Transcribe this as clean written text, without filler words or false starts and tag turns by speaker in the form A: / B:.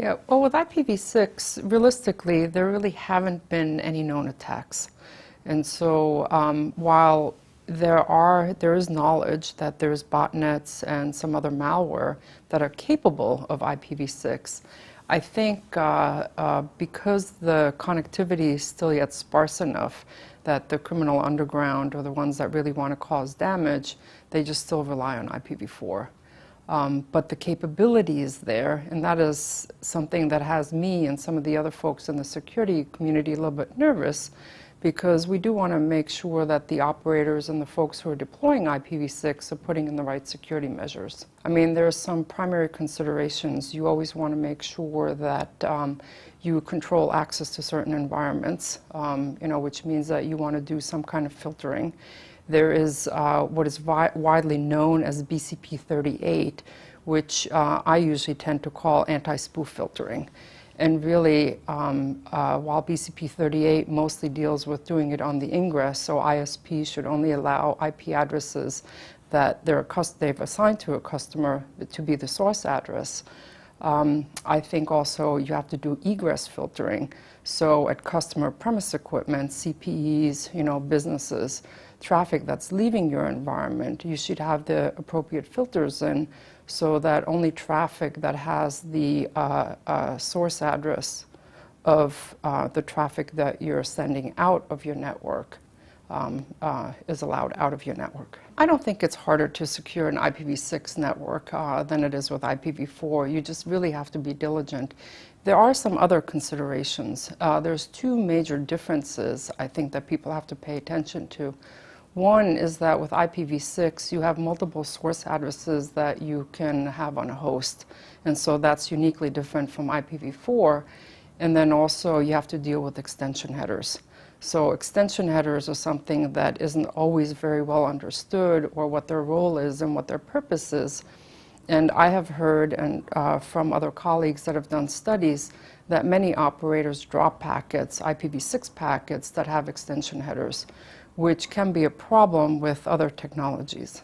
A: Yeah, well, with IPv6, realistically, there really haven't been any known attacks. And so while there is knowledge that there's botnets and some other malware that are capable of IPv6, I think because the connectivity is still yet sparse enough that the criminal underground or the ones that really want to cause damage, they just still rely on IPv4. But the capability is there, and that is something that has me and some of the other folks in the security community a little bit nervous, because we do want to make sure that the operators and the folks who are deploying IPv6 are putting in the right security measures. I mean, there are some primary considerations. You always want to make sure that you control access to certain environments, which means that you want to do some kind of filtering. There is what is widely known as BCP38, which I usually tend to call anti-spoof filtering. And really, while BCP38 mostly deals with doing it on the ingress, so ISPs should only allow IP addresses that they've assigned to a customer to be the source address. I think also you have to do egress filtering. So at customer premise equipment, CPEs, businesses, traffic that's leaving your environment, you should have the appropriate filters in so that only traffic that has the source address of the traffic that you're sending out of your network is allowed out of your network. I don't think it's harder to secure an IPv6 network than it is with IPv4. You just really have to be diligent. There are some other considerations. There's two major differences I think that people have to pay attention to. One is that with IPv6, you have multiple source addresses that you can have on a host. And so that's uniquely different from IPv4. And then also you have to deal with extension headers. So extension headers are something that isn't always very well understood, or what their role is and what their purpose is. And I have heard from other colleagues that have done studies that many operators drop packets, IPv6 packets, that have extension headers, which can be a problem with other technologies.